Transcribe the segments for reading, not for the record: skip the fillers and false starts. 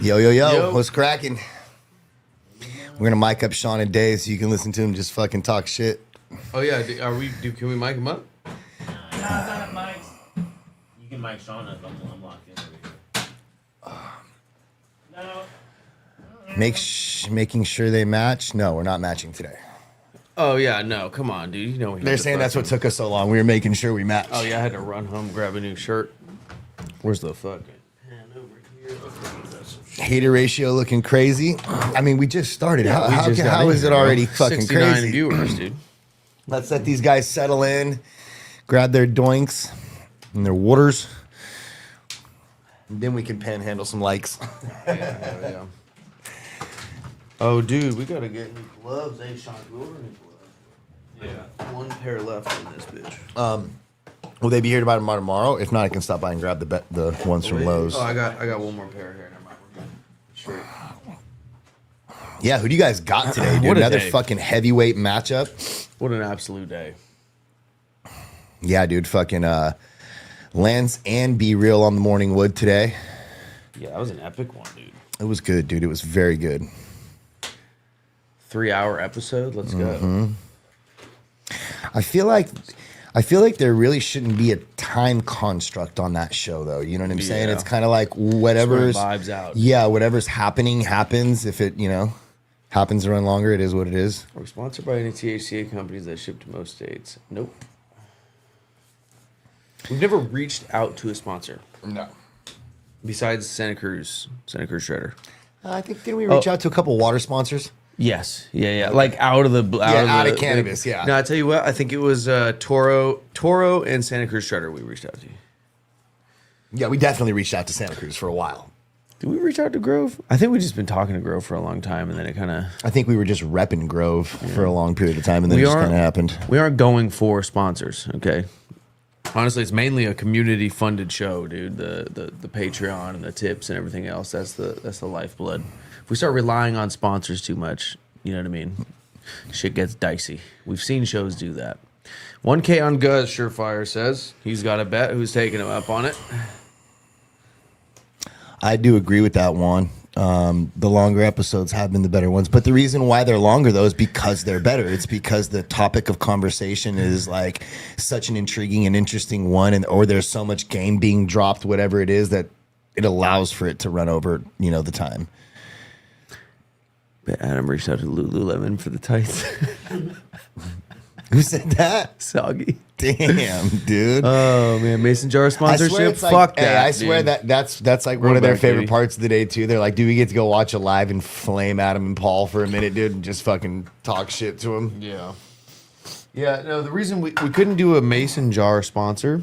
Yo, yo, yo, what's cracking? We're gonna mic up Sean and Dave so you can listen to him just fucking talk shit. Oh yeah, can we mic him up? Nah, it's not mics. You can mic Sean up. I'm locked in over here. No. Making sure they match? No, we're not matching today. Oh yeah, no, come on, dude. You know They're saying that's what took us so long. We were making sure we matched. Oh yeah, I had to run home, grab a new shirt. Where's the fucking pen over here? Hater ratio looking crazy. I mean, we just started. Yeah, How is it already fucking 69 crazy? viewers, dude. Let's let these guys settle in, grab their doinks and their waters. And then we can panhandle some likes. Yeah. Oh, dude, we gotta get new gloves. Hey, Sean, we order new gloves. Yeah. One pair left in this bitch. Will they be here by tomorrow? If not, I can stop by and grab the ones from Lowe's. Oh, I got one more pair here. Never mind. We're good. Sure. Yeah, who do you guys got today, dude? What a Another day. fucking heavyweight matchup. What an absolute day. Yeah, dude, fucking Lance and Be Real on the morning wood today. Yeah, that was an epic one, dude. It was good, dude. It was very good. 3-hour episode. Let's go. I feel like there really shouldn't be a time construct on that show, though. You know what I'm saying? Yeah. It's kind of like whatever's vibes out. Yeah, whatever's happening happens. If it happens to run longer, it is what it is. We're sponsored by any THCA companies that ship to most states. Nope. We've never reached out to a sponsor No. besides Santa Cruz Shredder. I think didn't we reach out to a couple water sponsors? Yes. Yeah. Like out of cannabis. Yeah. No, I tell you what. I think it was Toro and Santa Cruz Shredder we reached out to. Yeah, we definitely reached out to Santa Cruz for a while. Did we reach out to Grove? I think we've just been talking to Grove for a long time, and then it kind of... I think we were just repping Grove for a long period of time, and then it just kind of happened. We aren't going for sponsors, okay? Honestly, it's mainly a community-funded show, dude. The Patreon and the tips and everything else, that's the lifeblood. If we start relying on sponsors too much, you know what I mean? Shit gets dicey. We've seen shows do that. 1K on Guz, Surefire says. He's got a bet. Who's taking him up on it? I do agree with that one. The longer episodes have been the better ones. But the reason why they're longer, though, is because they're better. It's because the topic of conversation is like such an intriguing and interesting one, or there's so much game being dropped, whatever it is, that it allows for it to run over, the time. Adam reached out to Lululemon for the tights. Who said that? Soggy. Damn, dude. Oh man, Mason Jar sponsorship. Fuck that. Hey, I swear dude. that's like one of their Throwback, favorite baby. parts of the day too. They're like, do we get to go watch it live and flame Adam and Paul for a minute, dude, and just fucking talk shit to them? Yeah. Yeah, no, the reason we couldn't do a Mason Jar sponsor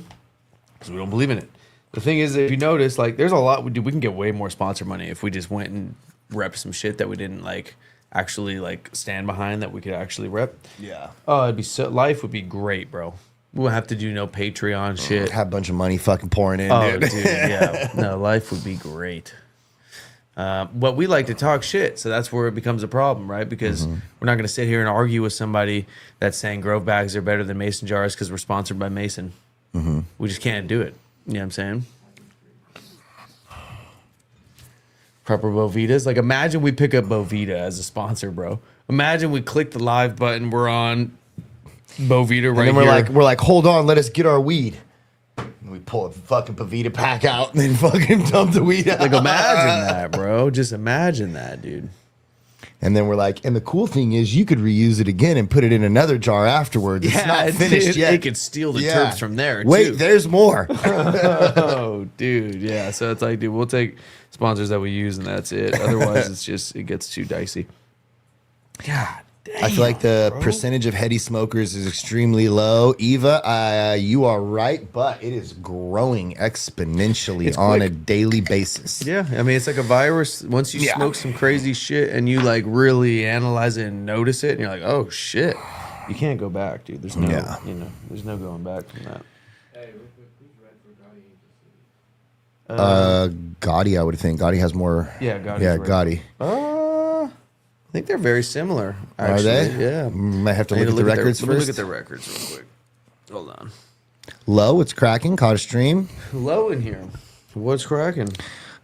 because we don't believe in it. The thing is, if you notice, like, there's a lot we do. We can get way more sponsor money if we just went and rep some shit that we didn't actually stand behind, that we could actually rep. Yeah. Oh, life would be great, bro. We'll have to do no Patreon shit. Have a bunch of money fucking pouring in, Oh, dude. dude, yeah. No, life would be great. But we like to talk shit, so that's where it becomes a problem, right? Because we're not going to sit here and argue with somebody that's saying Grove bags are better than Mason jars because we're sponsored by Mason. We just can't do it. You know what I'm saying? Proper Bovitas. Like, imagine we pick up Bovita as a sponsor, bro. Imagine we click the live button, we're on Bovita right And then here. we're like, hold on, let us get our weed. And we pull a fucking Pavita pack out and then fucking dump the weed out. Like, imagine that, bro. Just imagine that, dude. And then we're like, and the cool thing is you could reuse it again and put it in another jar afterwards. It's not finished yet. It could steal the terps from there, Wait, too. there's more. Oh, dude, yeah. So it's like, dude, we'll take sponsors that we use and that's it. Otherwise, it gets too dicey. God damn. I feel like the percentage of heady smokers is extremely low. Eva, you are right, but it is growing exponentially It's on quick. a daily basis. Yeah, I mean, it's like a virus. Once you smoke some crazy shit and you really analyze it and notice it, and you're like, oh shit, you can't go back, dude. There's no, there's no going back from that. Hey, real quick, who's red for Gotti? Gotti, I would think. Gotti has more. Yeah, Gotti's Yeah, right. Gotti. I think they're very similar. Actually. Are they? Yeah. Might have to I need look at the records Let me look first. at the records real quick. Hold on. Low, it's cracking. Caught a stream. Low in here. What's cracking?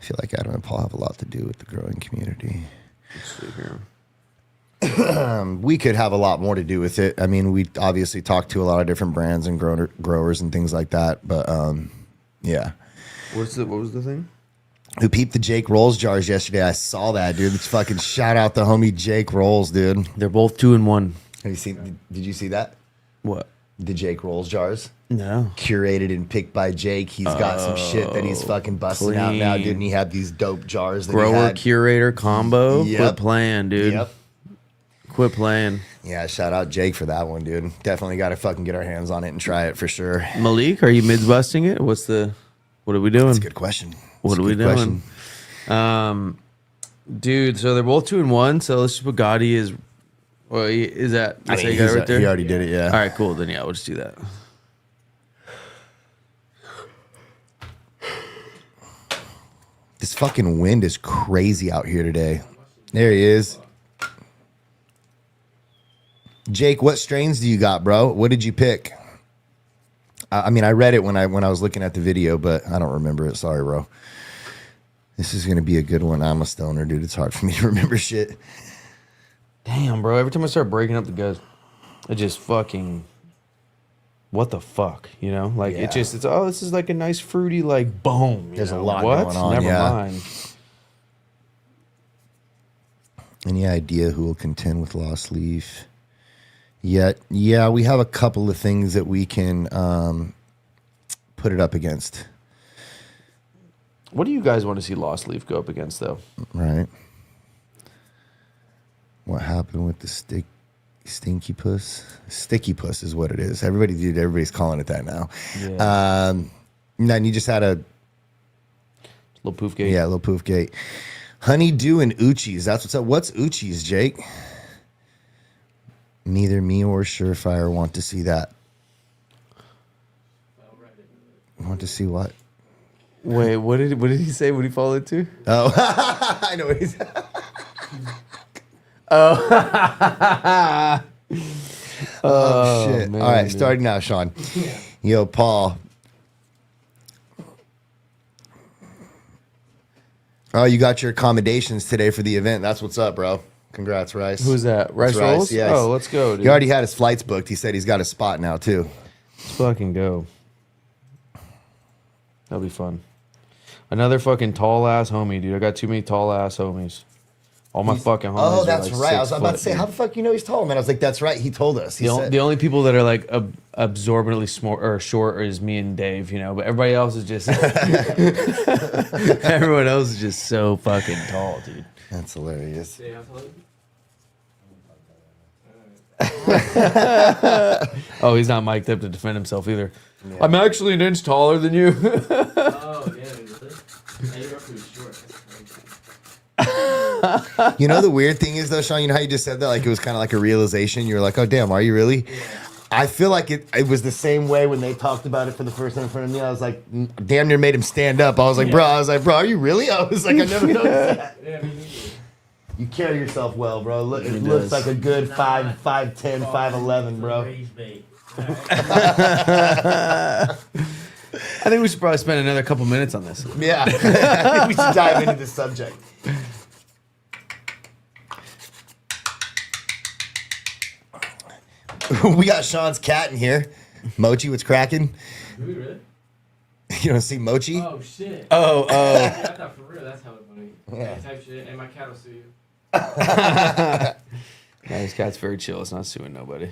I feel like Adam and Paul have a lot to do with the growing community. Let's see here. We could have a lot more to do with it. I mean, we obviously talk to a lot of different brands and growers and things like that. But yeah. What was the thing? Who peeped the Jake Rolls jars yesterday? I saw that, dude. Let's fucking shout out the homie Jake Rolls, dude. They're both 2 in 1. Have you seen? Did you see that? What? The Jake Rolls jars. No. Curated and picked by Jake. He's got some shit that he's fucking busting out now, dude. And he had these dope jars. That Grower he had. curator combo. Yep. Quit playing, dude. Yep. Quit playing. Yeah, shout out Jake for that one, dude. Definitely got to fucking get our hands on it and try it for sure. Malik, are you mids busting it? What are we doing? That's a good question. What are we doing? Dude, so they're both 2 in 1. So let's just put Gotti as. Well, is that? I That's mean, how you got it right there? he already did it, yeah. All right, cool. Then yeah, we'll just do that. This fucking wind is crazy out here today. There he is. Jake, what strains do you got, bro? What did you pick? I mean, I read it when I was looking at the video, but I don't remember it. Sorry, bro. This is gonna be a good one. I'm a stoner, dude. It's hard for me to remember shit. Damn, bro. Every time I start breaking up the guys, I just fucking. What the fuck, you know? Like Yeah. it's this is like a nice fruity like boom. There's a know? lot what? going on, Never yeah. mind. Any idea who will contend with Lost Leaf? Yet, yeah, we have a couple of things that we can put it up against. What do you guys want to see Lost Leaf go up against, though? Right. What happened with the stinky puss? Sticky puss is what it is. Everybody's calling it that now. Yeah. And you just had a Little poof gate. little poof gate. Honeydew and Uchis. That's what's up. What's Uchis, Jake? Neither me or Surefire want to see that. Want to see what? Wait, what did he say? What did he fall into? Oh, I know what he's. Oh shit! man, All right, dude. starting now, Sean. Yo, Paul. Oh, you got your accommodations today for the event. That's what's up, bro. Congrats, Rice. Who's that? Rice That's Rolls? Yeah. Oh, let's go, dude. He already had his flights booked. He said he's got a spot now too. Let's fucking go. That'll be fun. Another fucking tall ass homie, dude. I got too many tall ass homies. All my fucking homies. Oh, are that's like right. I was 6 about to foot, say, dude. how the fuck you know he's tall, man? I was like, that's right. He told us. He said, The only people that are like absorbently short is me and Dave, you know. But everybody else is just everyone else is just so fucking tall, dude. that's hilarious. Yeah, I'll tell you. Oh, he's not mic'd up to defend himself either. I'm actually an inch taller than you. Oh, yeah, really? Yeah, you're pretty short. That's crazy. You know the weird thing is though, Sean. You know how you just said that, like it was kind of like a realization. You were like, oh damn, are you really? Yeah. I feel like it was the same way when they talked about it for the first time in front of me. I was like, damn near made him stand up. I was like, bro, are you really? I was like, I never noticed that. Yeah, me neither. You carry yourself well, bro. It He looks does. like a good 5'10", 5'11", bro. Raise bait. I think we should probably spend another couple minutes on this. Yeah, I think we should dive into this subject. We got Sean's cat in here. Mochi, what's cracking? Do we really? You don't see Mochi? Oh, shit. Oh, Yeah, I thought for real, that's how it funny. Yeah. Type shit, and my cat will sue you. yeah, this cat's very chill. It's not suing nobody.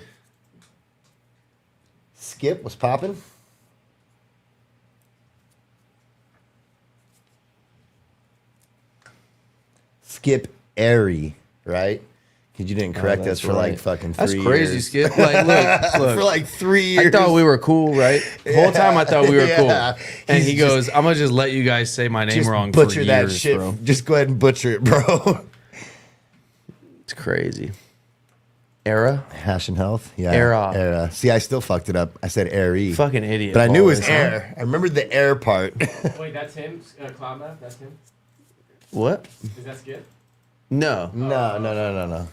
Skip, what's popping? Skip Airy, right? Because you didn't correct us that's for like right. fucking 3 That's years. crazy, Skip. Like, look. For like 3 years. I thought we were cool, right? The whole time I thought we were cool. Yeah. And He's he goes, I'm going to just let you guys say my name just wrong butcher for that years, shit. bro. Just go ahead and butcher it, bro. It's crazy. Era? Hash and health? Yeah. Era. See, I still fucked it up. I said airy. Fucking idiot. But I knew it was always, huh? air. I remembered the air part. Wait, that's him? Cloud Map? That's him? What? Is that Skip? No. No.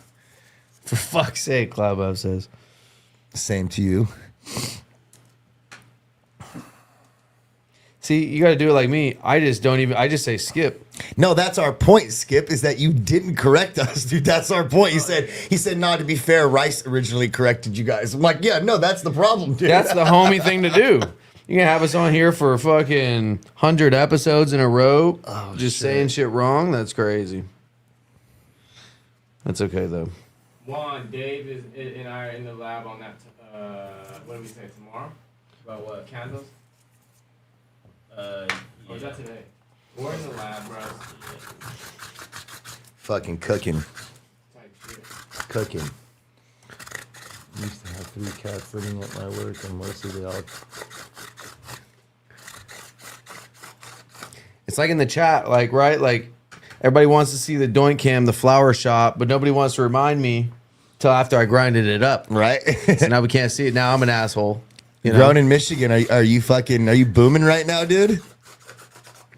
For fuck's sake, Cloudbob says. Same to you. See, you got to do it like me. I just say skip. No, that's our point, Skip, is that you didn't correct us, dude. That's our point. He said, no, to be fair, Rice originally corrected you guys. I'm like, yeah, no, that's the problem, dude. That's the homie thing to do. You can have us on here for fucking 100 episodes in a row, just saying shit wrong. That's crazy. That's okay though. Juan, Dave is and I are in the lab on that. What did we say tomorrow? About what candles? Or is that today? We're in the lab, bro. Fucking cooking. Type shit. Cooking. Used to have 3 cats living at my work, and mostly they all... It's like in the chat, like, right? Like, everybody wants to see the Doink Cam, the flower shop, but nobody wants to remind me till after I grinded it up. Right? So now we can't see it. Now I'm an asshole. You know? Grown in Michigan, are you booming right now, dude?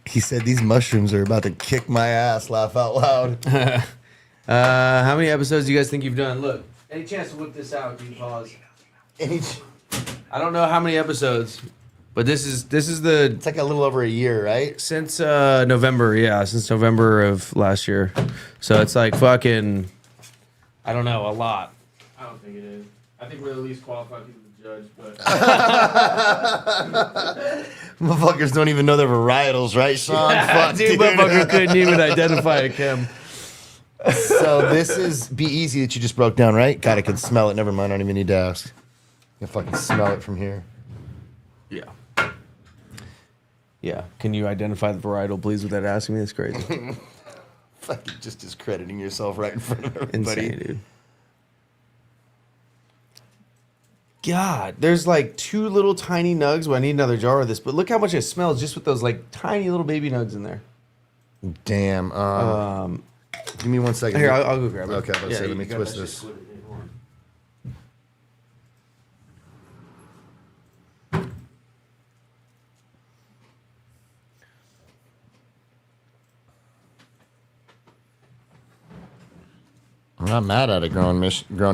He said these mushrooms are about to kick my ass, laugh out loud. How many episodes do you guys think you've done? Look, any chance to whip this out? Can you pause? I don't know how many episodes, but this is the It's like a little over a year, right? since November. Yeah, since November of last year. So it's like fucking, I don't know, a lot. I don't think it is. I think we're the least qualified people to judge, but Motherfuckers don't even know their varietals, right, Sean? Fuck, Dude, motherfucker couldn't even identify a chem. So this is B-Eazy that you just broke down, right? God, I can smell it. Never mind, I don't even need to ask. I can fucking smell it from here. Yeah. Yeah. Can you identify the varietal, please, without asking me? That's crazy. Fucking just discrediting yourself right in front of everybody. Insane, dude. God, there's like 2 little tiny nugs. Well, I need another jar of this, but look how much it smells just with those like tiny little baby nugs in there. Damn. Give me 1 second. Here, I'll go grab it. Okay, let's say, you let me got twist that this. shit. I'm not mad at it, grown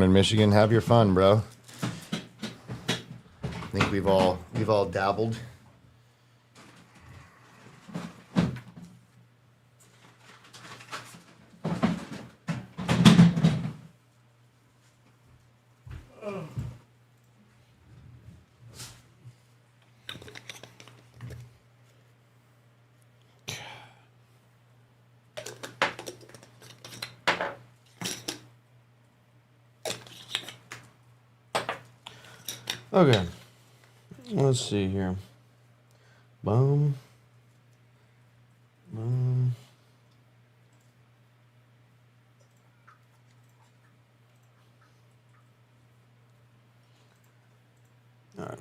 in Michigan. Have your fun, bro. I think we've all dabbled. Okay. Let's see here. Boom. Boom. All right.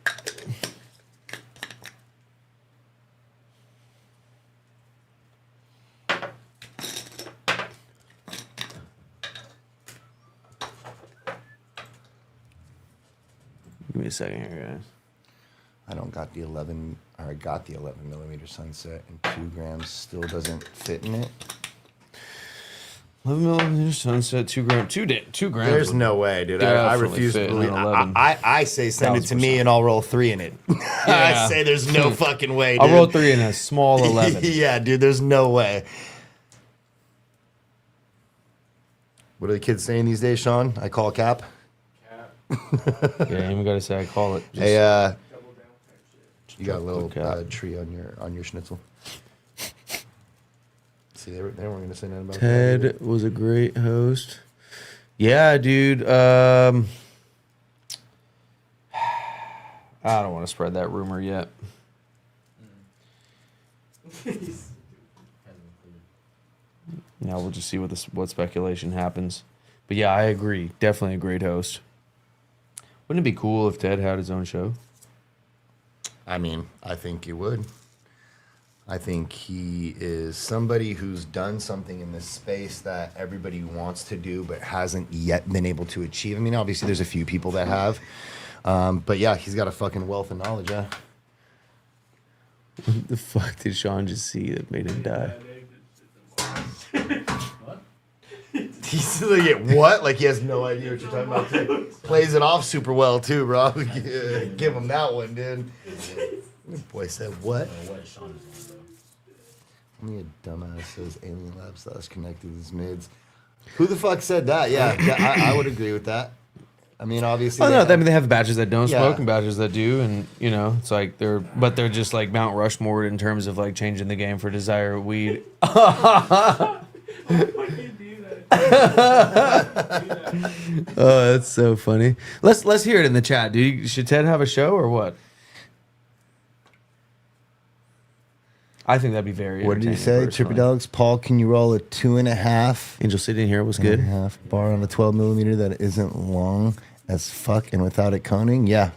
Give me a second here, guys. I got the 11 millimeter sunset, and 2 grams still doesn't fit in it. 11 millimeter sunset, 2 grams. 2 grams. There's no way, dude. I refuse to believe. I say send it to me, and I'll roll 3 in it. I say there's no fucking way, dude. I'll roll 3 in a small 11. Yeah, dude. There's no way. What are the kids saying these days, Sean? I call cap. Yeah, you even gotta say I call it. Just Hey, double down type shit. you got a little cap. tree on your schnitzel. See, they weren't gonna say nothing about that. Ted was a great host. Yeah, dude. I don't want to spread that rumor yet. Now we'll just see what speculation happens. But yeah, I agree. Definitely a great host. Wouldn't it be cool if Ted had his own show? I mean, I think you would. I think he is somebody who's done something in this space that everybody wants to do but hasn't yet been able to achieve. I mean, obviously, there's a few people that have. But yeah, he's got a fucking wealth of knowledge, yeah. What the fuck did Sean just see that made him die? He's like, what? Like, he has no idea what you're talking about, too. Plays it off super well, too, bro. Give him that one, dude. Your boy said what? What is Sean is on, bro? Me a dumbass says Alien Lab / connected as mids. Who the fuck said that? Yeah, I would agree with that. I mean, obviously. Oh no, I mean they have batches that don't Yeah. smoke and batches that do, and you know it's like they're just like Mount Rushmore in terms of like changing the game for desire of weed. Why do you do that? Oh, that's so funny. Let's hear it in the chat, dude. Should Ted have a show or what? I think that'd be very. What did he entertaining, say? personally. Trippy Dogs. Paul, can you roll a 2.5? Angel City in here was and a good. half bar on a 12 millimeter that isn't long as fuck and without it coning? Yeah.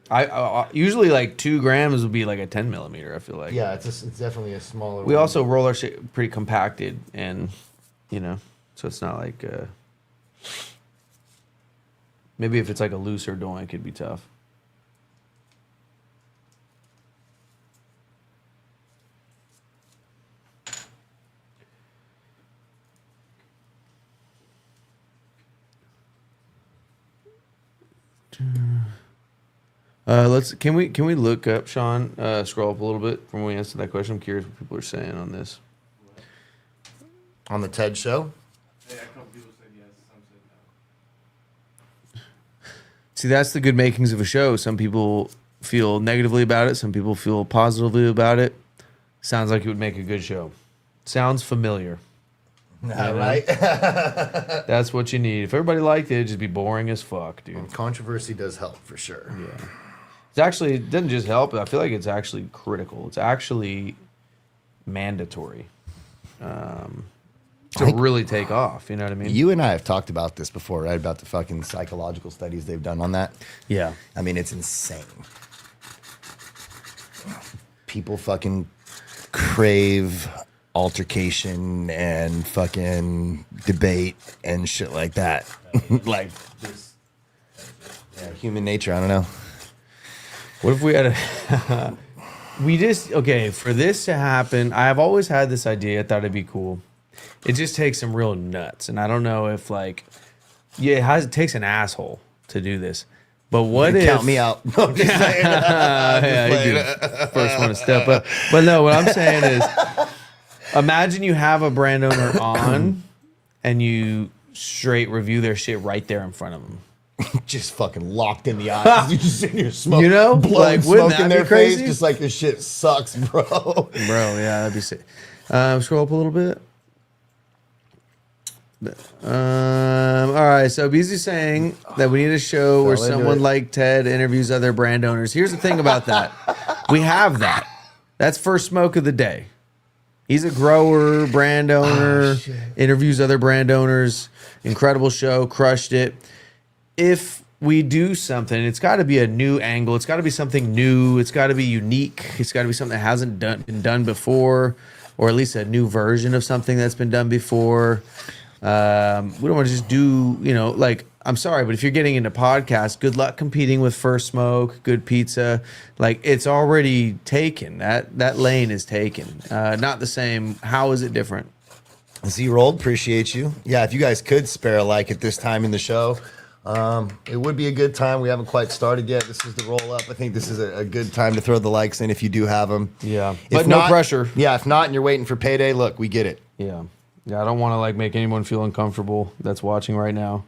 I usually like 2 grams would be like a 10 millimeter. I feel like. Yeah, it's definitely a smaller We one. also roll our shit pretty compacted, and you know, so it's not like. Maybe if it's like a looser doink, it'd be tough. Can we look up, Sean? Scroll up a little bit from when we answered that question. I'm curious what people are saying on this. On the TED show? Yeah, a couple people said yes, some said no. See, that's the good makings of a show. Some people feel negatively about it. Some people feel positively about it. Sounds like it would make a good show. Sounds familiar. Yeah, right? That's what you need. If everybody liked it, it'd just be boring as fuck, dude. Controversy does help for sure. Yeah. It's actually, it doesn't just help. I feel like it's actually critical. It's actually mandatory to really take off. You know what I mean? You and I have talked about this before, right? About the fucking psychological studies they've done on that. Yeah. I mean, it's insane. People fucking crave altercation and fucking debate and shit like that. Like, this, yeah, human nature, I don't know. What if we had a... okay, for this to happen, I have always had this idea. I thought it'd be cool. It just takes some real nuts. And I don't know if, like... Yeah, it takes an asshole to do this. But what if... Count me out. No, I'm just saying. Yeah, you do. First one to step up. But no, what I'm saying is... Imagine you have a brand owner on and you straight review their shit right there in front of them. Just fucking locked in the eyes. You just sitting here smoking. You know? Blood Like, and wouldn't smoke in that be their face, crazy? just like this shit sucks, bro. Bro, yeah, that'd be sick. Scroll up a little bit. All right, so B-Eazy's saying that we need a show where Fell into someone it. like Ted interviews other brand owners. Here's the thing about that. We have that. That's first smoke of the day. He's a grower, brand owner, interviews other brand owners. Incredible show, crushed it. If we do something, it's got to be a new angle. It's got to be something new. It's got to be unique. It's got to be something that hasn't been done before, or at least a new version of something that's been done before. We don't want to just do, you know, like, I'm sorry, but if you're getting into podcasts, good luck competing with First Smoke, Good Pizza. Like, it's already taken. That lane is taken. Not the same. How is it different? Z-Rolled, appreciate you. Yeah, if you guys could spare a like at this time in the show, it would be a good time. We haven't quite started yet. This is the roll up. I think this is a good time to throw the likes in if you do have them. Yeah, If but no not- pressure. Yeah, if not and you're waiting for payday, look, we get it. Yeah. Yeah, I don't want to like make anyone feel uncomfortable that's watching right now.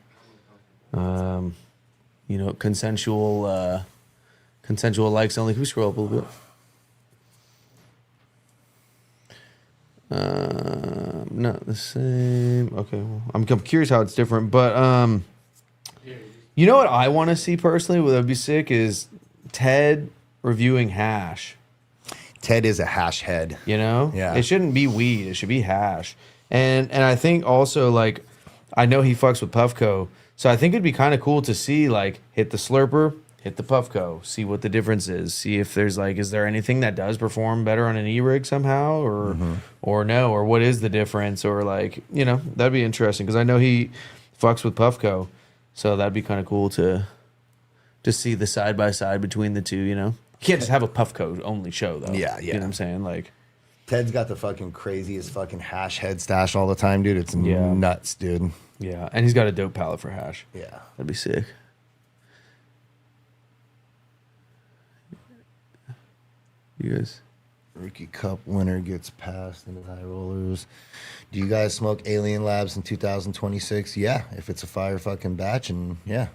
You know, consensual likes only. Can we scroll up a little bit? Not the same. Okay, well, I'm curious how it's different, but you know what I want to see personally? What would be sick is Ted reviewing hash. Ted is a hash head. You know? Yeah. It shouldn't be weed. It should be hash. And I think also, like, I know he fucks with Puffco, so I think it'd be kind of cool to see, like, hit the slurper, hit the Puffco, see what the difference is, see if there's, like, is there anything that does perform better on an E-rig somehow, or no, or what is the difference, or, like, you know, that'd be interesting, because I know he fucks with Puffco, so that'd be kind of cool to see the side-by-side between the two, you know? You can't just have a Puffco only show, though. Yeah, You know what I'm saying? Like... Ted's got the fucking craziest fucking hash head stash all the time, dude. It's Yeah. nuts, dude. Yeah, and he's got a dope palette for hash. Yeah. That'd be sick. You guys. Rookie Cup winner gets passed into high rollers. Do you guys smoke Alien Labs in 2026? Yeah, if it's a fire fucking batch, and yeah.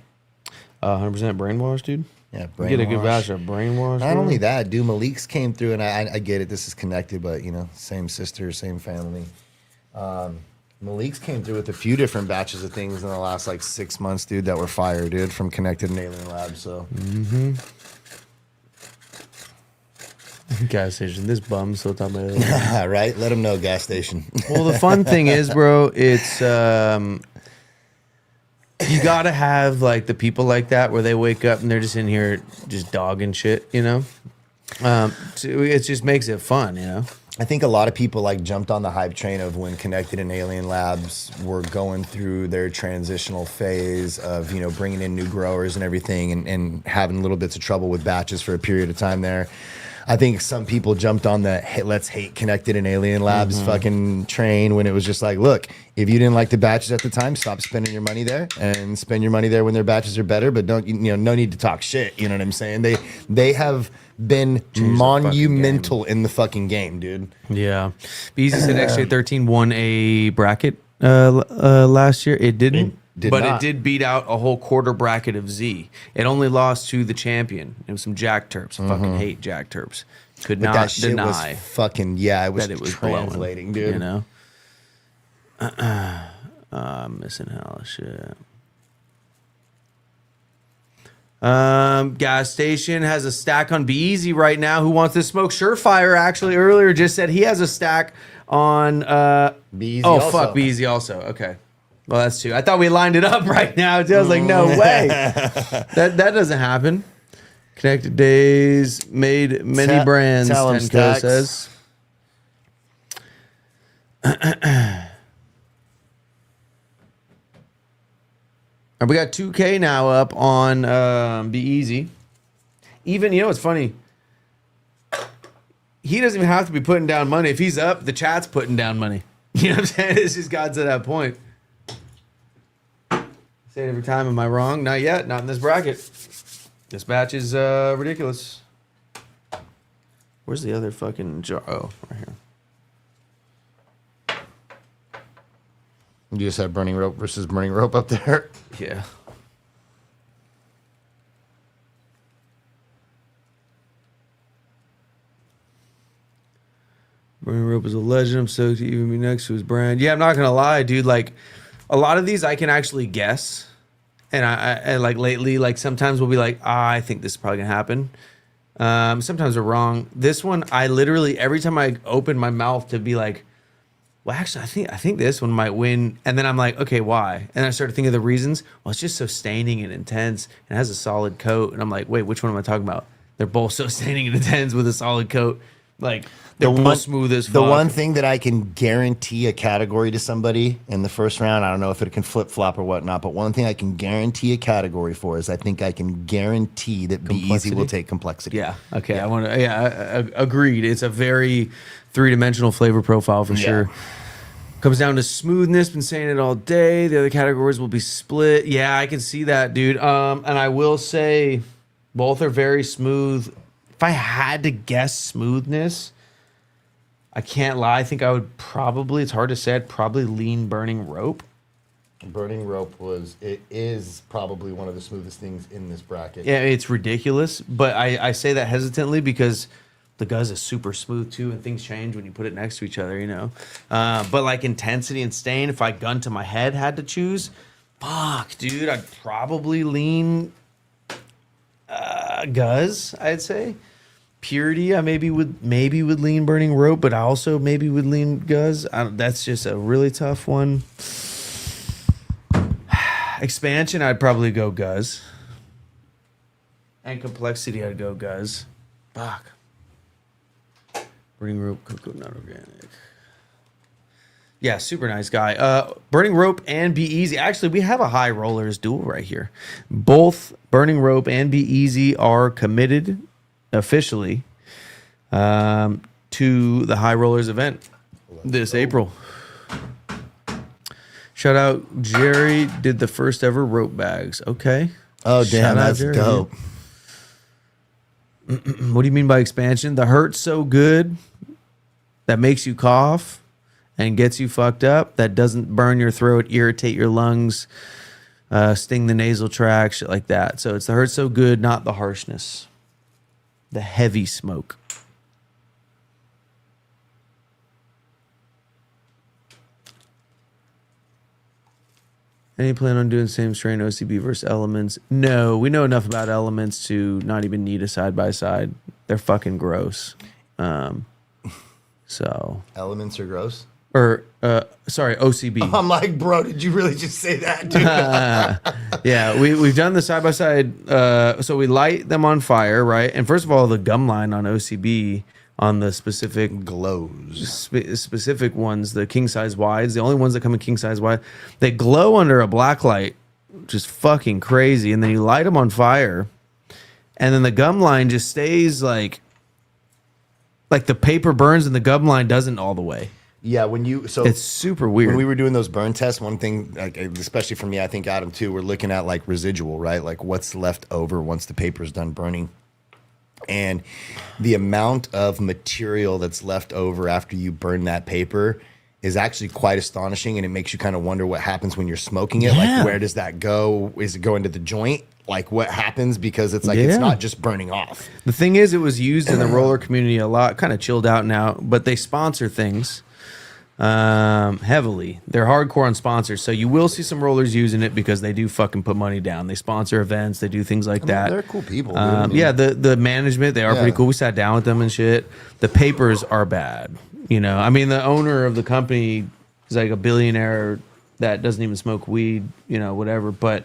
100% brainwash, dude. Yeah, You get a good brainwash. batch of brainwash. Not bro. only that, dude, Malik's came through, and I get it. This is connected, but, you know, same sister, same family. Malik's came through with a few different batches of things in the last, like, 6 months, dude, that were fire, dude, from Connected and Alien Labs, so. Gas station. This bum still talking about it. Right? Let them know, gas station. Well, the fun thing is, bro, it's you gotta have like the people like that where they wake up and they're just in here just dogging shit, you know. So it just makes it fun, you know. I think a lot of people like jumped on the hype train of when Connected and Alien Labs were going through their transitional phase of, you know, bringing in new growers and everything, and having little bits of trouble with batches for a period of time there. I think some people jumped on the hey, let's hate Connected and Alien Labs fucking train when it was just like, look, if you didn't like the batches at the time, stop spending your money there and spend your money there when their batches are better. But don't, you know, no need to talk shit. You know what I'm saying? They have been monumental in the fucking game, dude. Yeah, B-Eazy said XJ13 won a bracket last year. It didn't. But not. it did beat out a whole quarter bracket of Z. It only lost to the champion. It was some Jack Terps. I fucking hate Jack Terps. Could But not that shit deny was fucking, yeah, it was, that it was translating, blowing, dude. You know? I'm missing hell of shit. Gas station has a stack on B-Eazy right now. Who wants to smoke? Surefire actually earlier just said he has a stack on B-Eazy oh also. fuck, B-Eazy also. Okay. Well, that's two. I thought we lined it up right now. I was like, no way. That doesn't happen. Connected Days made many brands. tell 'em, 10K Stacks. says. And we got 2K now up on B-Eazy. Even, you know what's funny? He doesn't even have to be putting down money. If he's up, the chat's putting down money. You know what I'm saying? It's just got to that point. Say it every time. Am I wrong? Not yet. Not in this bracket. This batch is ridiculous. Where's the other fucking jar? Oh, right here. You just have Burning Rope versus Burning Rope up there. Yeah. Burning Rope is a legend. I'm stoked to even be next to his brand. Yeah, I'm not gonna lie, dude. Like, a lot of these I can actually guess, and I like lately, like sometimes we'll be like, I think this is probably gonna happen. Sometimes we're wrong. This one, I literally every time I open my mouth to be like, well, actually, I think this one might win, and then I'm like, okay, why? And I started thinking of the reasons. Well, it's just so staining and intense, and it has a solid coat, and I'm like, wait, which one am I talking about? They're both so staining and intense with a solid coat, like. They're both smooth as fuck. The one thing that I can guarantee a category to somebody in the first round, I don't know if it can flip flop or whatnot, but one thing I can guarantee a category for is I think I can guarantee that B-Eazy will take complexity. Yeah. Okay. Yeah. Agreed. It's a very three-dimensional flavor profile for sure. Comes down to smoothness. Been saying it all day. The other categories will be split. Yeah, I can see that, dude. And I will say, both are very smooth. If I had to guess smoothness, I can't lie. I think I would probably, it's hard to say, I'd probably lean Burning Rope. Burning Rope is probably one of the smoothest things in this bracket. Yeah, it's ridiculous. But I say that hesitantly because the Guz is super smooth too, and things change when you put it next to each other, you know. But like intensity and stain, if I gun to my head had to choose, fuck, dude, I'd probably lean Guz, I'd say. Purity, I maybe would lean Burning Rope, but I also maybe would lean Guz. That's just a really tough one. Expansion, I'd probably go Guz. And complexity, I'd go Guz. Fuck. Burning Rope, Cocoa, not organic. Yeah, super nice guy. Burning Rope and B-Eazy. Actually, we have a high rollers duel right here. Both Burning Rope and B-Eazy are committed officially to the High Rollers event this April. Shout out Jerry did the first ever rope bags. Okay. Oh damn, that's dope. What do you mean by expansion? The hurt's so good that makes you cough and gets you fucked up, that doesn't burn your throat, irritate your lungs, sting the nasal tract, shit like that. So it's the hurt so good, not the harshness. The heavy smoke. Any plan on doing same strain OCB versus Elements? No, we know enough about Elements to not even need a side by side. They're fucking gross. So Elements are gross. Sorry, OCB. I'm like, bro, did you really just say that, dude? Yeah, we've done the side by side. So we light them on fire, right? And first of all, the gum line on OCB on the specific Glows. specific ones, the king size wides, the only ones that come in king size wide, they glow under a black light, which is fucking crazy. And then you light them on fire, and then the gum line just stays like the paper burns and the gum line doesn't all the way. Yeah, It's super weird. When we were doing those burn tests, one thing, like, especially for me, I think Adam too, we're looking at like residual, right? Like what's left over once the paper's done burning. And the amount of material that's left over after you burn that paper is actually quite astonishing. And it makes you kind of wonder what happens when you're smoking it. Yeah. Like, where does that go? Is it going to the joint? Like, what happens? Because it's like, Yeah. it's not just burning off. The thing is, it was used in the roller community a lot, kind of chilled out now, but they sponsor things heavily. They're hardcore on sponsors. So you will see some rollers using it because they do fucking put money down. They sponsor events. They do things like that. They're cool people. Dude. I mean, Yeah, the management, they are pretty cool. We sat down with them and shit. The papers are bad. You know, I mean, the owner of the company is like a billionaire that doesn't even smoke weed, you know, whatever. But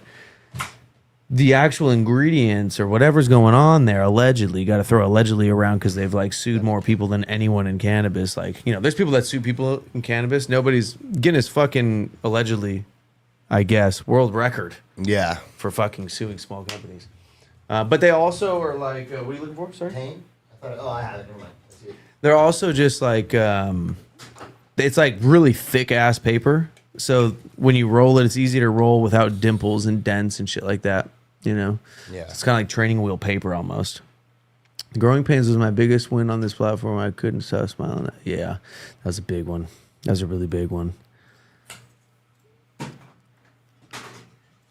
the actual ingredients or whatever's going on there, allegedly, got to throw allegedly around because they've like sued more people than anyone in cannabis. Like, you know, there's people that sue people in cannabis. Nobody's Guinness fucking allegedly, I guess, world record Yeah. for fucking suing small companies. But they also are like, what are you looking for? Sorry? Pain? I have it. Never mind. I see it. They're also just like, it's like really thick ass paper. So when you roll it, it's easy to roll without dimples and dents and shit like that. You know? Yeah. It's kind of like training wheel paper almost. Growing Pains was my biggest win on this platform. I couldn't stop smiling. Yeah, that was a big one. That was a really big one.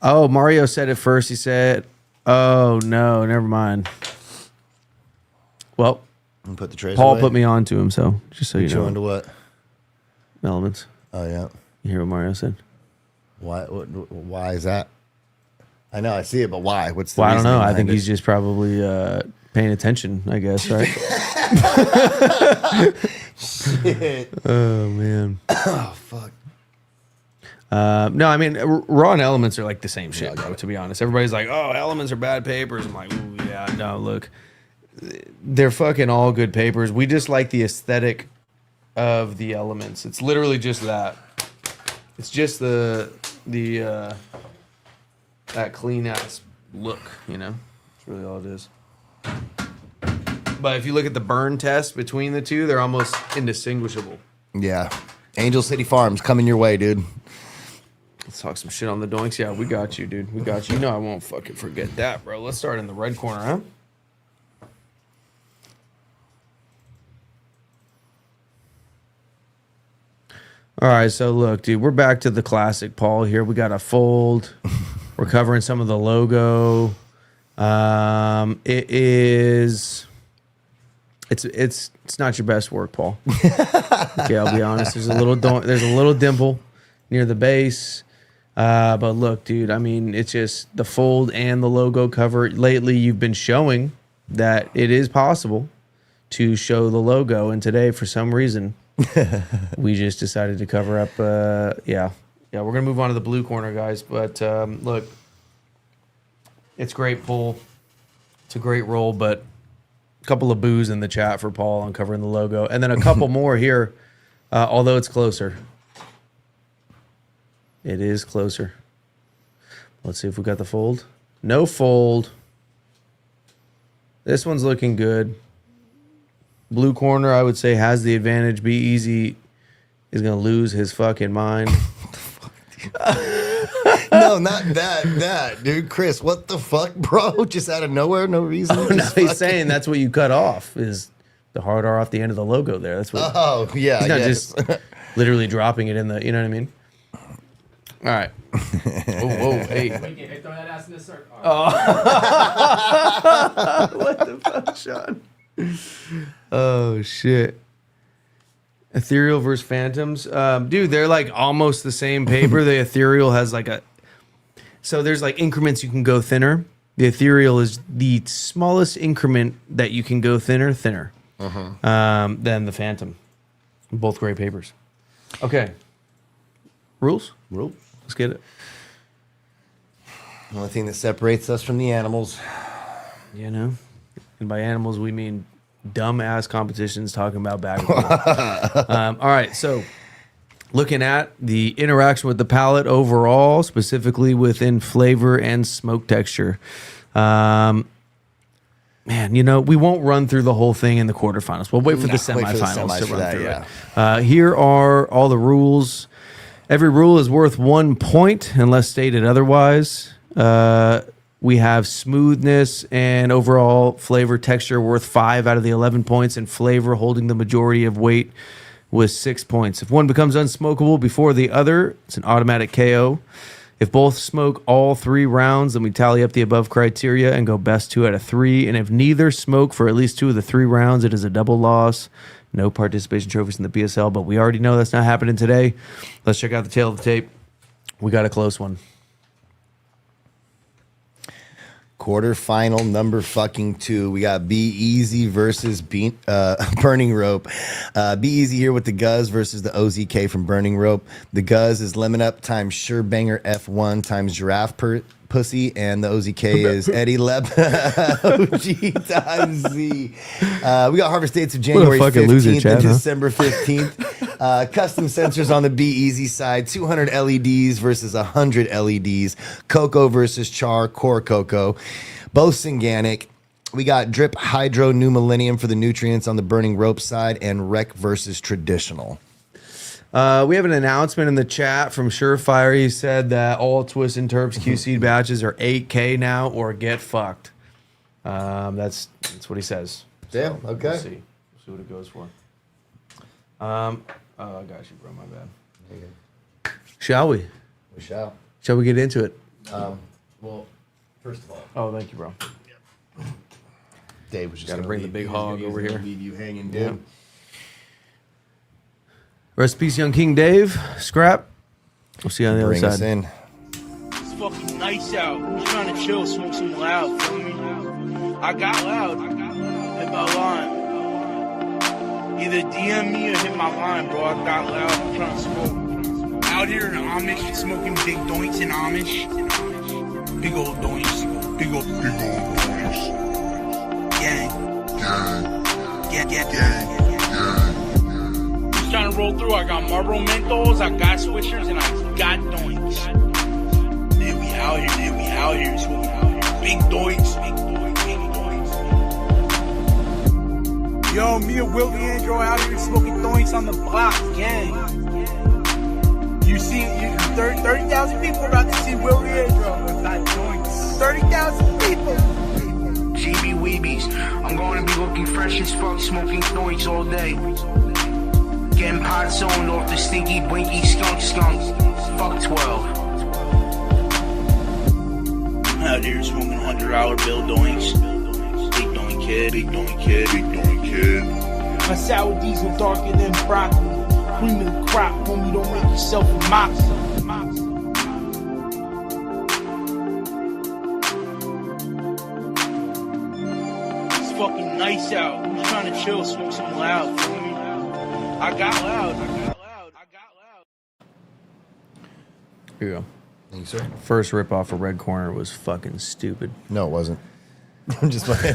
Oh, Mario said it first. He said, oh, no, never mind. Well, And put the trays Paul away. put me on to him, so just so you You know. into what? Elements. Oh, yeah. You hear what Mario said? Why is that? I know, I see it, but why? What's the Well, I don't know. reasoning I think behind he's just probably paying attention, I guess, right? Shit. Oh, man. Oh, fuck. No, I mean, raw and elements are like the same shit, bro, to be honest. Everybody's like, oh, elements are bad papers. I'm like, ooh, yeah, no, look. They're fucking all good papers. We just like the aesthetic of the elements. It's literally just that. It's just the that clean ass look, you know? That's really all it is. But if you look at the burn test between the two, they're almost indistinguishable. Yeah. Angel City Farms coming your way, dude. Let's talk some shit on the doinks. Yeah, we got you, dude. We got you. You know I won't fucking forget that, bro. Let's start in the red corner, huh? All right, so look, dude, we're back to the classic Paul here. We got a fold. We're covering some of the logo. It's not your best work, Paul. Okay, I'll be honest. There's a little dimple near the base. But look, dude, I mean, it's just the fold and the logo cover. Lately, you've been showing that it is possible to show the logo, and today, for some reason, we just decided to cover up. Yeah, we're gonna move on to the blue corner, guys. But look, it's great pull. It's a great roll, but a couple of boos in the chat for Paul on covering the logo, and then a couple more here. Although it's closer, it is closer. Let's see if we got the fold. No fold. This one's looking good. Blue corner, I would say, has the advantage. B-Eazy is going to lose his fucking mind. No, not that, dude. Chris, what the fuck, bro? Just out of nowhere, no reason. No, Just he's fucking- saying that's what you cut off is the hard R off the end of the logo there. That's what. Oh, yeah, He's not yes. just literally dropping it in the. You know what I mean? All right. Whoa, hey. Hey, throw that ass in the circle. What the fuck, Sean? Oh shit. Ethereal versus Phantoms. Dude, they're like almost the same paper. The Ethereal has like so there's like increments you can go thinner. The Ethereal is the smallest increment that you can go thinner than the Phantom. Both great papers. Okay. Rules? Let's get it. The only thing that separates us from the animals. You know? And by animals, we mean dumb-ass competitions talking about bag of all right, so looking at the interaction with the palate overall, specifically within flavor and smoke texture. Man, you know, we won't run through the whole thing in the quarterfinals. We'll wait for the Wait for the semifinals semis to for run that, through yeah. it. Here are all the rules. Every rule is worth 1 point unless stated otherwise. We have smoothness and overall flavor texture worth 5 out of the 11 points, and flavor holding the majority of weight with 6 points. If one becomes unsmokable before the other, it's an automatic KO. If both smoke all 3 rounds, then we tally up the above criteria and go best 2 out of 3. And if neither smoke for at least 2 of the 3 rounds, it is a double loss. No participation trophies in the PSL, but we already know that's not happening today. Let's check out the tail of the tape. We got a close one. Quarterfinal number fucking 2. We got B-Eazy versus Burning Rope. B-Eazy here with the Guz versus the OZK from Burning Rope. The Guz is Lemon Up times Sure Banger F1 times Giraffe Pussy, and the OZK is Eddie Leb OG times Z. We got harvest dates of January fucking 15th loser, Chad, and huh? December 15th. Custom sensors on the B-Eazy side, 200 LEDs versus 100 LEDs. Cocoa versus Char, Core Cocoa. Both Synganic. We got Drip Hydro New Millennium for the nutrients on the Burning Rope side, and Rec versus Traditional. We have an announcement in the chat from Surefire. He said that all Twist and Terps QC batches are 8K now or get fucked. That's what he says. Yeah, okay. We'll see what it goes for. Oh, I got you, bro. My bad. Shall we? We shall. Shall we get into it? Well, first of all, Oh, thank you, bro. Dave was just Gotta gonna bring the leave- big he was hog gonna over here. Leave you hanging, dude. Yeah. Rest in peace, young King Dave. Scrap. We'll see you on the Bring other us side. in. It's fucking nice out. I'm trying to chill, smoke some loud. Feel me? I got loud. Hit my line. Either DM me or hit my line, bro. I got loud. I'm trying to smoke. Out here in Amish, smoking big doinks in Amish. Big old doinks. Big old doinks. Gang. Gang. Just trying to roll through. I got Marlboro Menthols, I got Swishers, and I got doinks. Yeah, we out here, dude. We out here. Smoking big doinks. Big doinks. Yo, me and Willie Andrew out here smoking doinks on the block, gang. You see, 30,000 people about to see Willie Andrew with that doinks. 30,000 people. GB Weebies, I'm going to be looking fresh as fuck, smoking doinks all day. Getting pot zoned off the stinky, blinky skunk. Fuck 12. Out here smoking $100 bill doinks. Big doink kid, big doink kid, big doink kid. My sour diesel darker than broccoli. Cream of the crop, homie, don't make yourself a moxie. It's fucking nice out. I'm just trying to chill, smoke some loud, feel me? I got loud. Here you go. Thank you, sir. First rip off of Red Corner was fucking stupid. No, it wasn't. I'm just playing.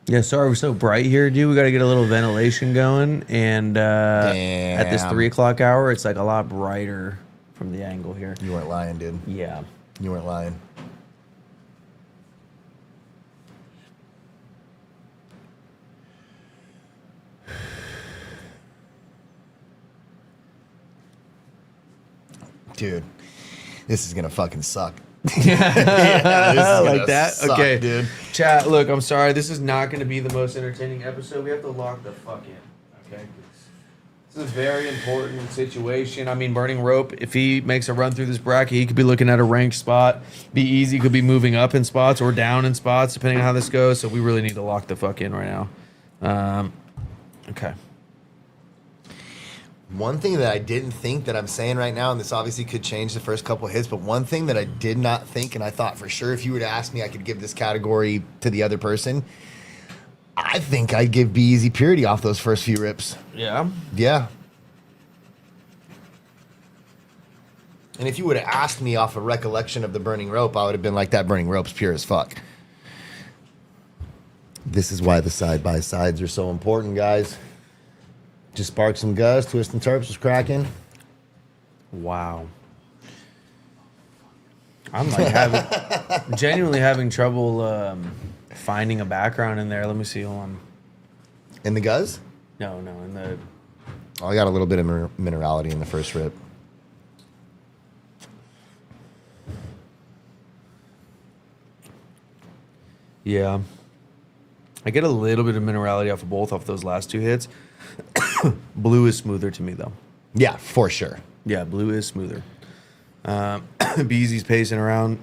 Yeah, sorry we're so bright here, dude. We got to get a little ventilation going. And at this Damn. 3 o'clock hour, it's like a lot brighter from the angle here. You weren't lying, dude. Yeah. You weren't lying. dude, this is gonna fucking suck. Like that? Suck, okay. dude. Chat, look, I'm sorry. This is not going to be the most entertaining episode. We have to lock the fuck in. Okay? This is a very important situation. I mean, Burning Rope, if he makes a run through this bracket, he could be looking at a ranked spot. B-Eazy could be moving up in spots or down in spots, depending on how this goes. So we really need to lock the fuck in right now. Okay. One thing that I didn't think that I'm saying right now, and this obviously could change the first couple of hits, but one thing that I did not think, and I thought for sure if you were to ask me, I could give this category to the other person. I think I'd give B-Eazy Purity off those first few rips. Yeah. Yeah. And if you would have asked me off a recollection of the Burning Rope, I would have been like, that Burning Rope's pure as fuck. This is why the side-by-sides are so important, guys. Just spark some Guz. Twist and Terps was cracking. Wow. I'm like genuinely having trouble finding a background in there. Let me see. Hold on. In the Guz? No, in the... Oh, I got a little bit of minerality in the first rip. Yeah. I get a little bit of minerality off those last two hits. Blue is smoother to me, though. Yeah, for sure. Yeah, blue is smoother. B-Eazy's pacing around.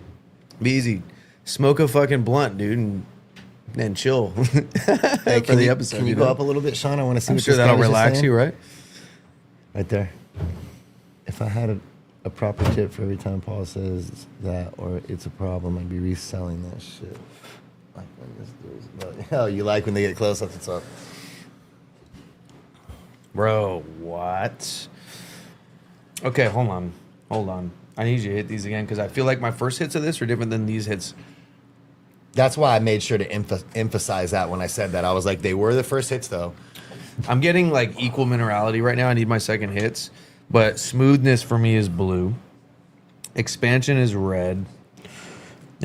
B-Eazy, smoke a fucking blunt, dude, and chill Hey, for the episode. Can you go up a little bit, Sean? I want to see I'm what sure this that'll guy was just relax saying. you, right? Right there. If I had a proper tip for every time Paul says that or it's a problem, I'd be reselling that shit. Like when this dude's oh, you like when they get close? That's what's up. Bro, what? Okay, hold on. I need you to hit these again because I feel like my first hits of this are different than these hits. That's why I made sure to emphasize that when I said that. I was like, they were the first hits, though. I'm getting like equal minerality right now. I need my second hits, but smoothness for me is blue. Expansion is red.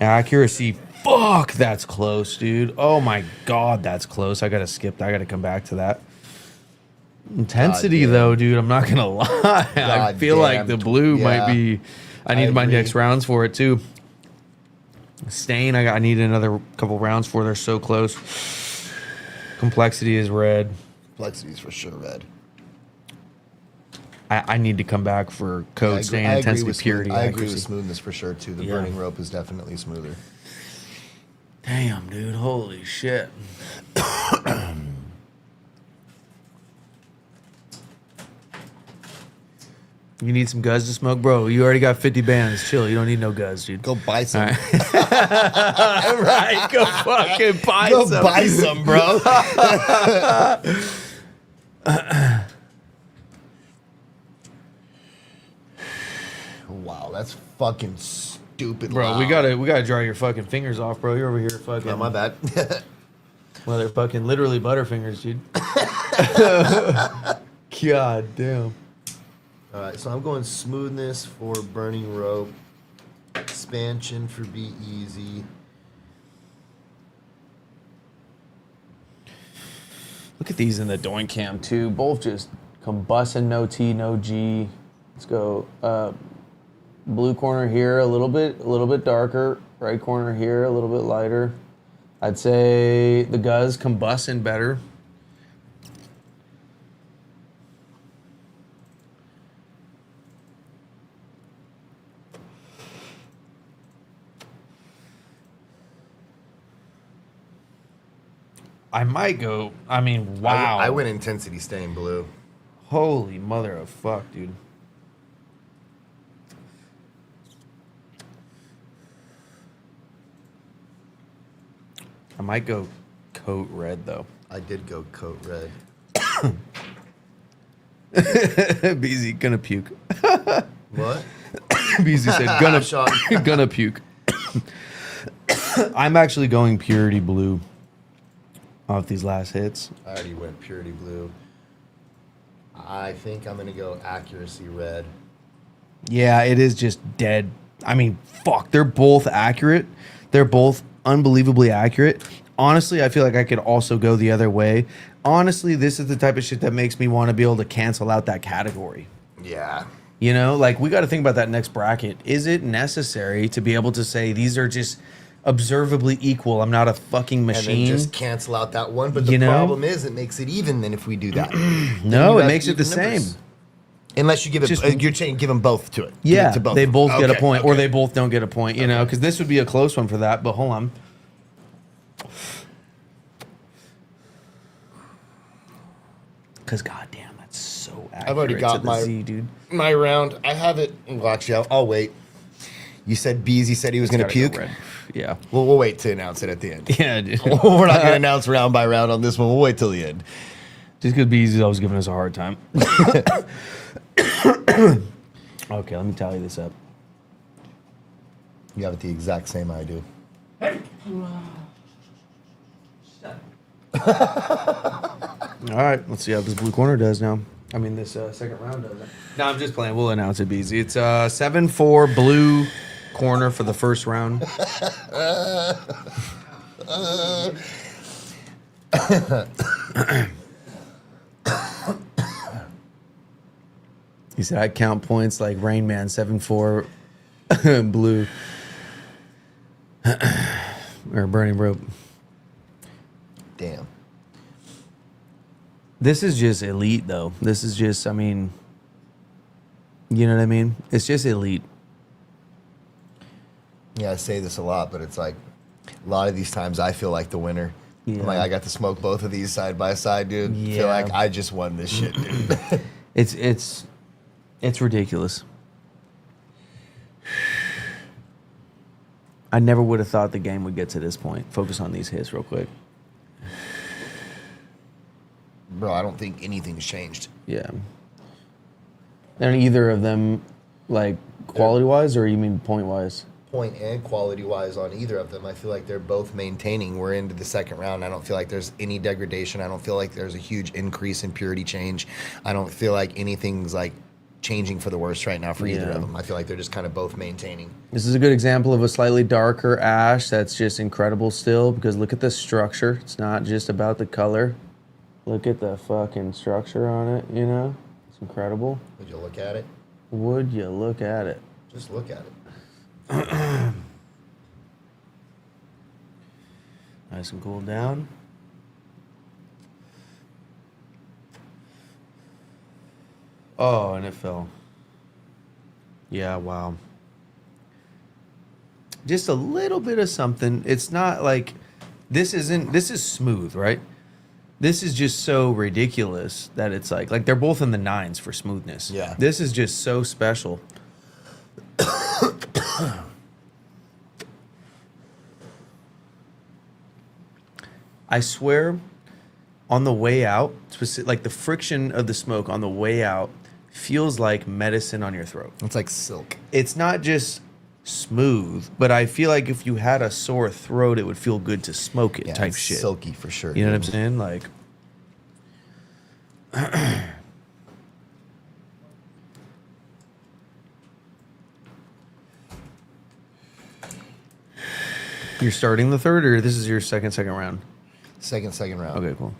Accuracy, fuck, that's close, dude. Oh my god, that's close. I gotta skip that. I gotta come back to that. Intensity, God damn. though, dude, I'm not gonna lie. I God feel like damn. the blue might Yeah. be. I need my agree. next rounds for it too. Stain, I need another couple rounds for. They're so close. Complexity is red. Complexity's for sure red. I need to come back for code, stain, I agree intensity, with purity, I agree with accuracy. smoothness for sure, too. The Yeah. Burning Rope is definitely smoother. Damn, dude, holy shit. You need some Guz to smoke, bro. You already got 50 bands. Chill. You don't need no Guz, dude. Go buy some. All right. Right. Go fucking buy Go some. buy some, bro. Wow, that's fucking stupid, Bro, loud. we gotta dry your fucking fingers off, bro. You're over here fucking. Oh, my bad. Well, they're fucking literally butterfingers, dude. God damn. All right, so I'm going smoothness for Burning Rope, expansion for B-Eazy. Look at these in the Doink Cam too. Both just combusting, no T, no G. Let's go. Blue corner here, a little bit darker. Right corner here, a little bit lighter. I'd say the Guz combusting better. I might go. I mean, wow. I went intensity stain blue. Holy mother of fuck, dude. I might go coat red though. I did go coat red. B-Eazy gonna puke. What? B-Eazy said Sean. gonna puke. I'm actually going purity blue off these last hits. I already went purity blue. I think I'm going to go accuracy red. Yeah, it is just dead. I mean, fuck, they're both accurate. They're both unbelievably accurate. Honestly, I feel like I could also go the other way. Honestly, this is the type of shit that makes me want to be able to cancel out that category. Yeah. You know, like we got to think about that next bracket. Is it necessary to be able to say these are just observably equal? I'm not a fucking machine. And then just cancel out that one. But the You know? problem is it makes it even then if we do that. No, it makes it the same. Unless you give it, you're saying give them both to it. Give Yeah, it to both they of them. both get a Okay, point, or okay. they both don't get a point, you know, because this would be a close one for that. But hold on. Because goddamn, that's so accurate. I've already got to the my Z, dude. my round. I have it. Well, actually, I'll wait. You said B-Eazy said he was going to Gotta go puke. red. Yeah. Well, we'll wait to announce it at the end. Yeah, dude. We're not going to announce round by round on this one. We'll wait till the end. Just because B-Eazy's always giving us a hard time. Okay, let me tally this up. You have it the exact same I do. All right, let's see how this blue corner does now. I mean, this second round does it. No, I'm just playing. We'll announce it, B-Eazy. It's 7-4 blue corner for the first round. He said, I count points like Rain Man, 7-4 blue. Or Burning Rope. Damn. This is just elite, though. This is just, I mean, you know what I mean? It's just elite. Yeah, I say this a lot, but it's like a lot of these times I feel like the winner. Yeah. I'm like, I got to smoke both of these side by side, dude. I feel Yeah. like I just won this shit, dude. It's ridiculous. I never would have thought the game would get to this point. Focus on these hits real quick. Bro, I don't think anything's changed. Yeah. And either of them, like, quality-wise, or you mean point-wise? Point and quality wise on either of them. I feel like they're both maintaining. We're into the second round. I don't feel like there's any degradation. I don't feel like there's a huge increase in purity change. I don't feel like anything's like changing for the worse right now for either Yeah. of them. I feel like they're just kind of both maintaining. This is a good example of a slightly darker ash that's just incredible still, because look at the structure. It's not just about the color. Look at the fucking structure on it, you know? It's incredible. Would you look at it? Would you look at it? Just look at it. Nice and cooled down. Oh, and it fell. Yeah, wow. Just a little bit of something. It's not like this is smooth, right? This is just so ridiculous that it's like they're both in the 9s for smoothness. Yeah. This is just so special. I swear, on the way out, like the friction of the smoke on the way out feels like medicine on your throat. It's like silk. It's not just smooth, but I feel like if you had a sore throat, it would feel good to smoke it, Yeah, type it's shit. silky for sure. You know what I'm dude. saying? Like, you're starting the third, or this is your second round? Second round. Okay, cool.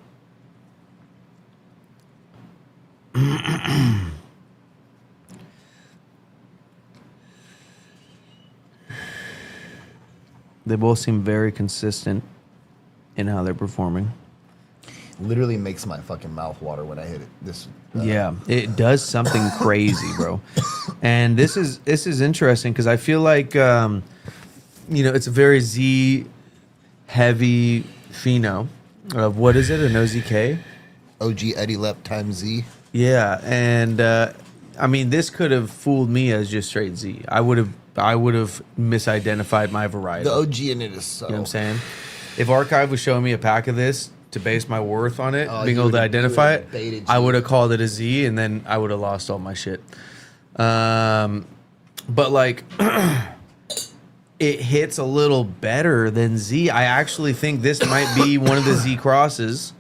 They both seem very consistent in how they're performing. Literally makes my fucking mouth water when I hit it. This. Yeah, it does something crazy, bro. And this is interesting because I feel like it's a very Z heavy pheno of what is it, an OZK? OG Eddie Lep times Z. Yeah, and I mean this could have fooled me as just straight Z. I would have misidentified my variety. The OG in it is so. You know what I'm saying? If Archive was showing me a pack of this to base my worth on it, being you able to would've- identify you it, would've baited I you. would have called it a Z, and then I would have lost all my shit. But like, it hits a little better than Z. I actually think this might be one of the Z crosses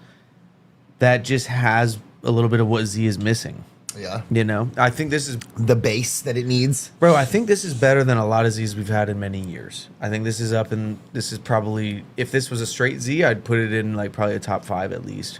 that just has a little bit of what Z is missing. Yeah. You know, I think this is, The base that it needs. bro. I think this is better than a lot of Z's we've had in many years. I think this is this is probably, if this was a straight Z, I'd put it in like probably a top 5 at least.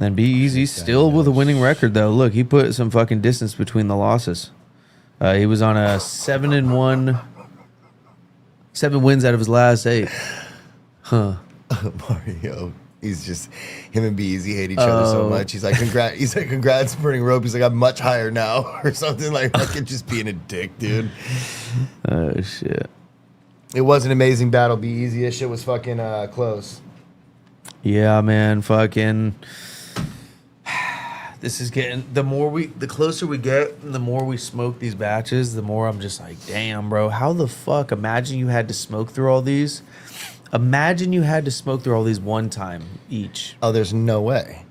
And B-Eazy still with a winning record though. Look, he put some fucking distance between the losses. He was on a 7-1, 7 wins out of his last 8. Huh. Mario, he's just him and B-Eazy hate each other so much. He's like, congrats, burning rope. He's like, I'm much higher now, or something like fucking just being a dick, dude. Oh shit. It was an amazing battle. B-Eazy, that shit was fucking close. Yeah, man. Fucking. This is getting the closer we get, the more we smoke these batches, the more I'm just like, damn, bro, how the fuck? Imagine you had to smoke through all these. Imagine you had to smoke through all these one time each. Oh, there's no way.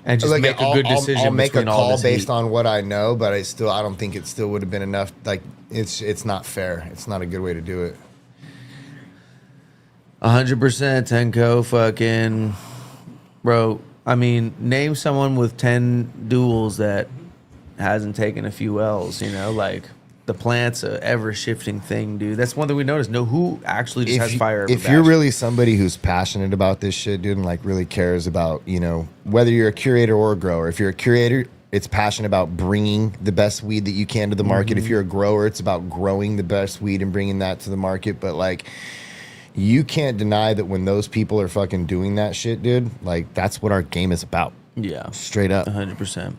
And just make a good decision. I'll make a between all call this based heat. on what I know, but I don't think it still would have been enough. Like it's not fair. It's not a good way to do it. 100% Tenko, fucking, bro. I mean, name someone with 10 duels that hasn't taken a few L's, you know, like the plant's a ever shifting thing, dude. That's one thing we noticed. Know who actually just has fire. If you're really somebody who's passionate about this shit, dude, and like really cares about, you know, whether you're a curator or a grower, if you're a curator, it's passionate about bringing the best weed that you can to the market. If you're a grower, it's about growing the best weed and bringing that to the market. But like, you can't deny that when those people are fucking doing that shit, dude, like that's what our game is about. Yeah. Straight up. 100%.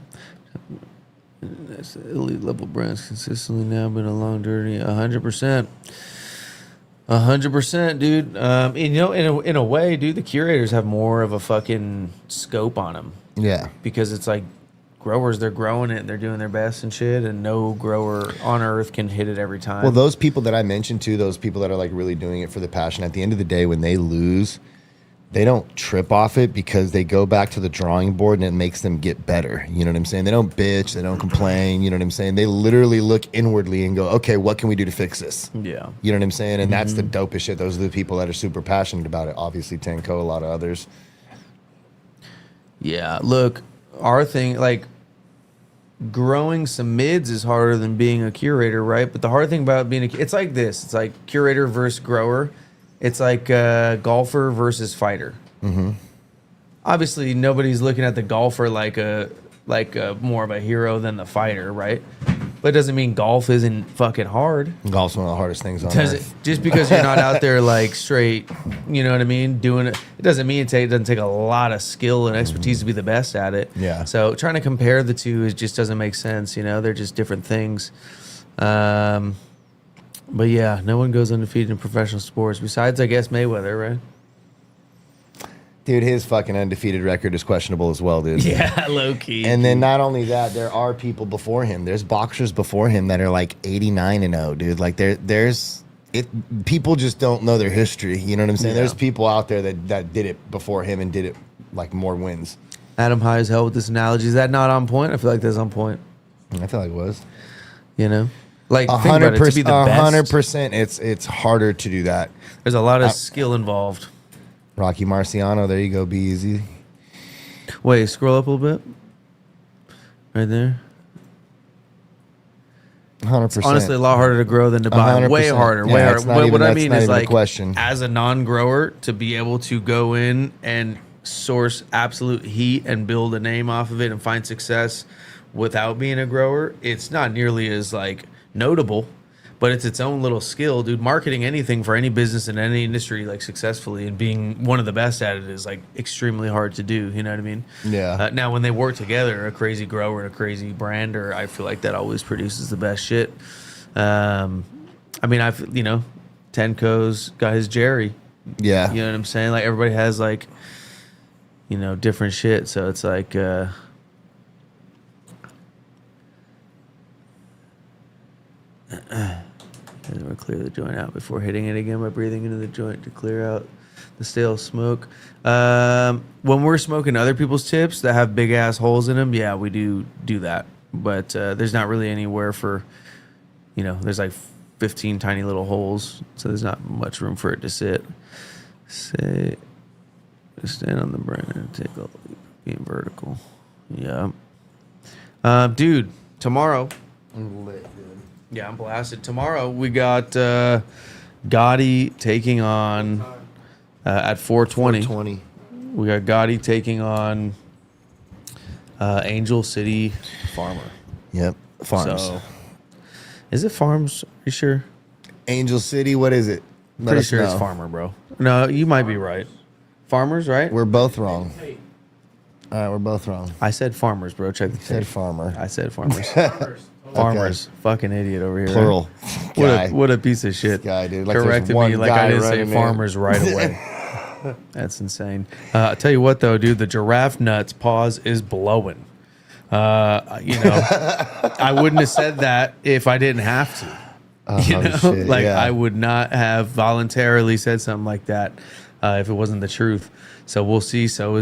That's elite level brands consistently now been a long journey. 100%. 100%, dude. And, you know, in a way, dude, the curators have more of a fucking scope on them. Yeah. Because it's like growers, they're growing it, they're doing their best and shit, and no grower on earth can hit it every time. Well, those people that I mentioned too, those people that are like really doing it for the passion, at the end of the day, when they lose, they don't trip off it because they go back to the drawing board and it makes them get better. You know what I'm saying? They don't bitch, they don't complain. You know what I'm saying? They literally look inwardly and go, okay, what can we do to fix this? Yeah. You know what I'm saying? And that's the dopest shit. Those are the people that are super passionate about it. Obviously, Tenko, a lot of others. Yeah, look, our thing, like, growing some mids is harder than being a curator, right? But the hard thing about being it's like this. It's like curator versus grower. It's like golfer versus fighter. Mm-hmm. Obviously, nobody's looking at the golfer like a more of a hero than the fighter, right? But it doesn't mean golf isn't fucking hard. Golf's one of the hardest things on earth. Just because you're not out there like straight, you know what I mean, doing it, it doesn't mean it doesn't take a lot of skill and expertise to be the best at it. Yeah. So trying to compare the two just doesn't make sense. You know, they're just different things. But yeah, no one goes undefeated in professional sports besides, I guess, Mayweather, right? Dude, his fucking undefeated record is questionable as well, dude. Yeah, low key. And then not only that, there are people before him. There's boxers before him that are like 89-0, dude. Like there's people just don't know their history. You know what I'm saying? Yeah. There's people out there that did it before him and did it like more wins. Adam high as hell with this analogy. Is that not on point? I feel like that's on point. I feel like it was. You know? Like 100%, to be the best. 100%. It's harder to do that. There's a lot of skill involved. Rocky Marciano, there you go, B-Eazy. Wait, scroll up a little bit. Right there. 100%. Honestly, a lot harder to grow than to buy. 100%. Way harder. Yeah, Way it's harder. not What even- I that's mean not is even a like, question. as a non-grower, to be able to go in and source absolute heat and build a name off of it and find success without being a grower, it's not nearly as like notable, but it's its own little skill, dude. Marketing anything for any business in any industry like successfully and being one of the best at it is like extremely hard to do. You know what I mean? Yeah. Now, when they work together, a crazy grower and a crazy brander, I feel like that always produces the best shit. I mean, Tenko's got his Jerry. Yeah. You know what I'm saying? Like everybody has like, you know, different shit. So it's like, and we'll clear the joint out before hitting it again by breathing into the joint to clear out the stale smoke. When we're smoking other people's tips that have big ass holes in them, yeah, we do that. But there's not really anywhere for, you know, there's like 15 tiny little holes, so there's not much room for it to sit. Stand on the brain and take a leap, being vertical. Yeah. Dude, tomorrow. I'm lit, dude. Yeah, I'm blasted. Tomorrow we got Gotti taking on at 420. 420. We got Gotti taking on Angel City Farmer. Yep. Farms. So, is it Farms? Are you sure? Angel City. What is it? Let Pretty us sure it's know. Farmer, bro. No, you might be right. Farmers, right? We're both wrong. All right, we're both wrong. I said farmers, bro. Check the Said tape. farmer. I said farmers. Farmers. Fucking idiot over here. right? Plural. Guy. What a piece of shit. Guy, dude. Like there's Corrected one me like guy I didn't say running it. farmers right away. That's insane. I'll tell you what, though, dude, the giraffe nuts pause is blowing. I wouldn't have said that if I didn't have to. Shit, yeah. I would not have voluntarily said something like that if it wasn't the truth. So we'll see. So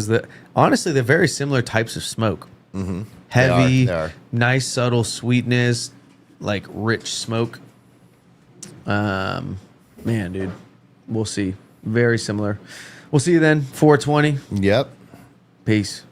honestly, they're very similar types of smoke. Mm-hmm. Heavy, They are. nice, subtle sweetness, like rich smoke. Man, dude, we'll see. Very similar. We'll see you then. 420. Yep. Peace.